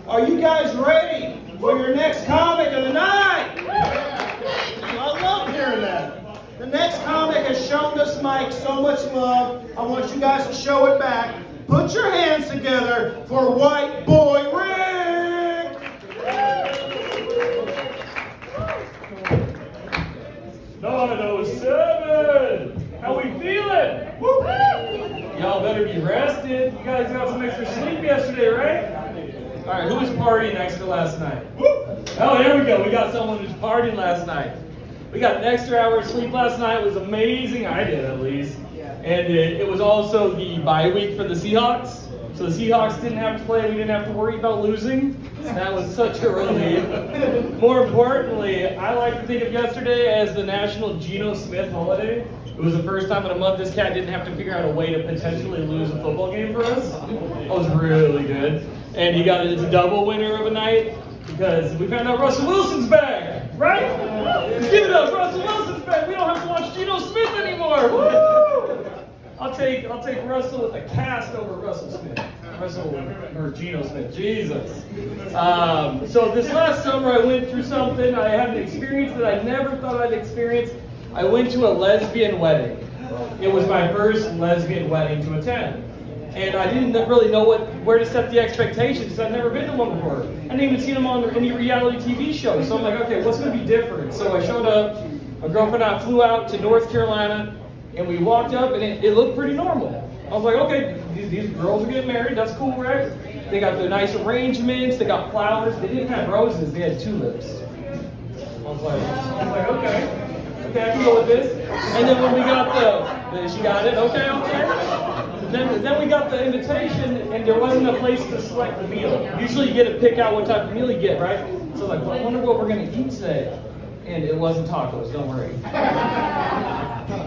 Are you guys ready for your next comic of the night? I love hearing that. The next comic has shown this mic so much love. I want you guys to show it back. Put your hands together for White Boy Rick! 907! How we feeling? Woo! Y'all better be rested. You guys got some extra sleep yesterday, right? All right, who was partying extra last night? Woo! Oh, there we go. We got someone who's partying last night. We got an extra hour of sleep last night. It was amazing. I did, at least. And it was also the bye week for the Seahawks. So the Seahawks didn't have to play. We didn't have to worry about losing. That was such a relief. More importantly, I like to think of yesterday as the National Geno Smith holiday. It was the first time in a month this cat didn't have to figure out a way to potentially lose a football game for us. That was really good. And he got a double winner of a night because we found out Russell Wilson's back, right? Give it up, Russell Wilson's back. We don't have to watch Geno Smith anymore. Woo! I'll take Russell with a cast over Russell Smith. Or Geno Smith. Jesus. So this last summer I went through something. I had an experience that I never thought I'd experience. I went to a lesbian wedding. It was my first lesbian wedding to attend. And I didn't really know where to set the expectations because I'd never been to one before. I hadn't even seen them on any reality TV show. So I'm like, okay, what's going to be different? So I showed up. My girlfriend and I flew out to North Carolina. And we walked up, and it looked pretty normal. I was like, okay, these girls are getting married. That's cool, right? They got the nice arrangements. They got flowers. They didn't have roses. They had tulips. I was like, okay, I can go with this. And then when we got she got it. Okay. Then we got the invitation, and there wasn't a place to select the meal. Usually you get to pick out what type of meal you get, right? So I was like, well, I wonder what we're going to eat today. And it wasn't tacos, don't worry.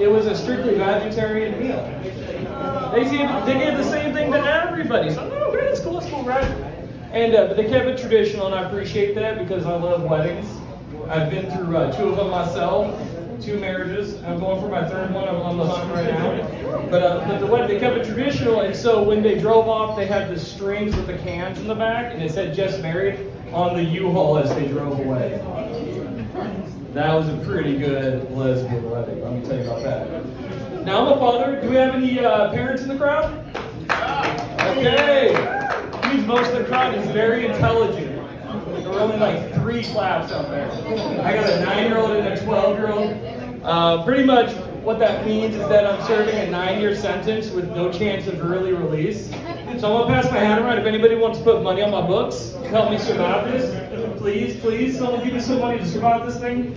It was a strictly vegetarian meal. They gave the same thing to everybody. So I'm like, okay, that's cool, right? And but they kept it traditional, and I appreciate that because I love weddings. I've been through 2 of them myself, 2 marriages. I'm going for my 3rd one. I'm on the hunt right now. But the wedding, they kept it traditional, and so when they drove off, they had the strings with the cans in the back, and it said "Just Married" on the U-Haul as they drove away. That was a pretty good lesbian wedding, let me tell you about that. Now, I'm a father. Do we have any parents in the crowd? Okay. Means most of the crowd is very intelligent. There were only like 3 claps out there. I got a 9-year-old and a 12-year-old. Pretty much what that means is that I'm serving a 9-year sentence with no chance of early release. So I'm going to pass my hand around. If anybody wants to put money on my books to help me survive this, please, someone give me some money to survive this thing.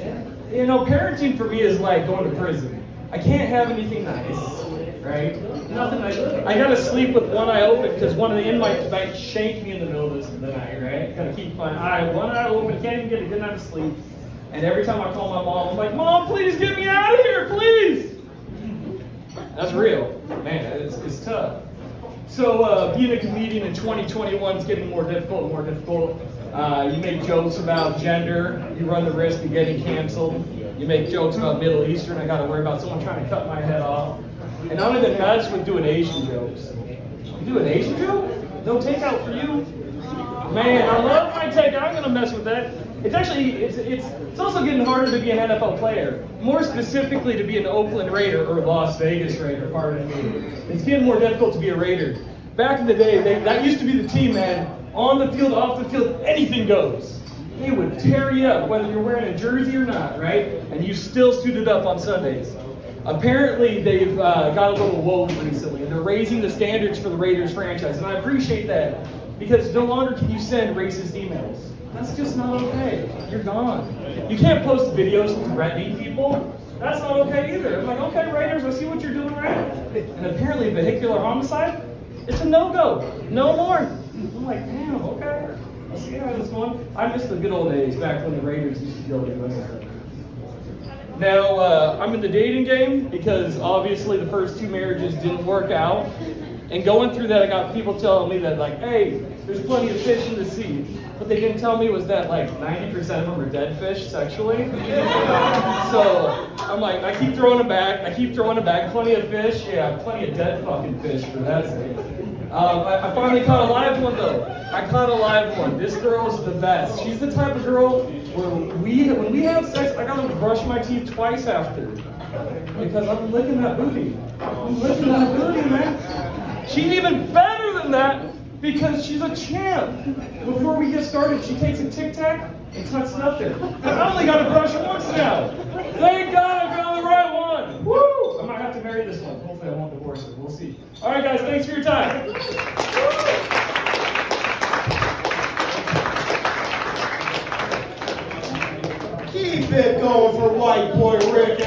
You know, parenting for me is like going to prison. I can't have anything nice, right? Nothing nice. I got to sleep with one eye open because one of the inmates might shank me in the middle of the night, right? Got to keep one eye open. Can't even get a good night of sleep. And every time I call my mom, I'm like, Mom, please get me out of here, please. That's real. Man, it's tough. So being a comedian in 2021 is getting more difficult and more difficult. You make jokes about gender, you run the risk of getting canceled. You make jokes about Middle Eastern, I got to worry about someone trying to cut my head off. And I'm even mess with doing Asian jokes. You do an Asian joke? No takeout for you? Man, I love my takeout. I'm going to mess with that. It's also getting harder to be an NFL player. More specifically to be an Oakland Raider or Las Vegas Raider, pardon me. It's getting more difficult to be a Raider. Back in the day, that used to be the team, man. On the field, off the field, anything goes. They would tear you up, whether you're wearing a jersey or not, right? And you still suited up on Sundays. Apparently, they've got a little woke recently, and they're raising the standards for the Raiders franchise, and I appreciate that, because no longer can you send racist emails. That's just not okay. You're gone. You can't post videos threatening people. That's not okay either. I'm like, okay, Raiders, I see what you're doing, right? And apparently, vehicular homicide, it's a no-go. No more. I'm like, damn, okay. Let's see how this is going. I miss the good old days back when the Raiders used to go to USA. Now, I'm in the dating game because obviously the first 2 marriages didn't work out. And going through that, I got people telling me that, like, hey, there's plenty of fish in the sea. What they didn't tell me was that, like, 90% of them are dead fish sexually. So I'm like, I keep throwing them back. Plenty of fish. Yeah, plenty of dead fucking fish for that sake. I finally caught a live one though. I caught a live one. This girl is the best. She's the type of girl where when we have sex, I gotta brush my teeth twice after. Because I'm licking that booty. I'm licking that booty, man. She's even better than that because she's a champ. Before we get started, she takes a Tic Tac and tucks it up there. I only gotta brush once now. Thank God I found the right one. Woo! I might have to marry this one. Hopefully I won't divorce her. We'll see. All right, guys. Thanks for your time. Keep it going for white boy Rick.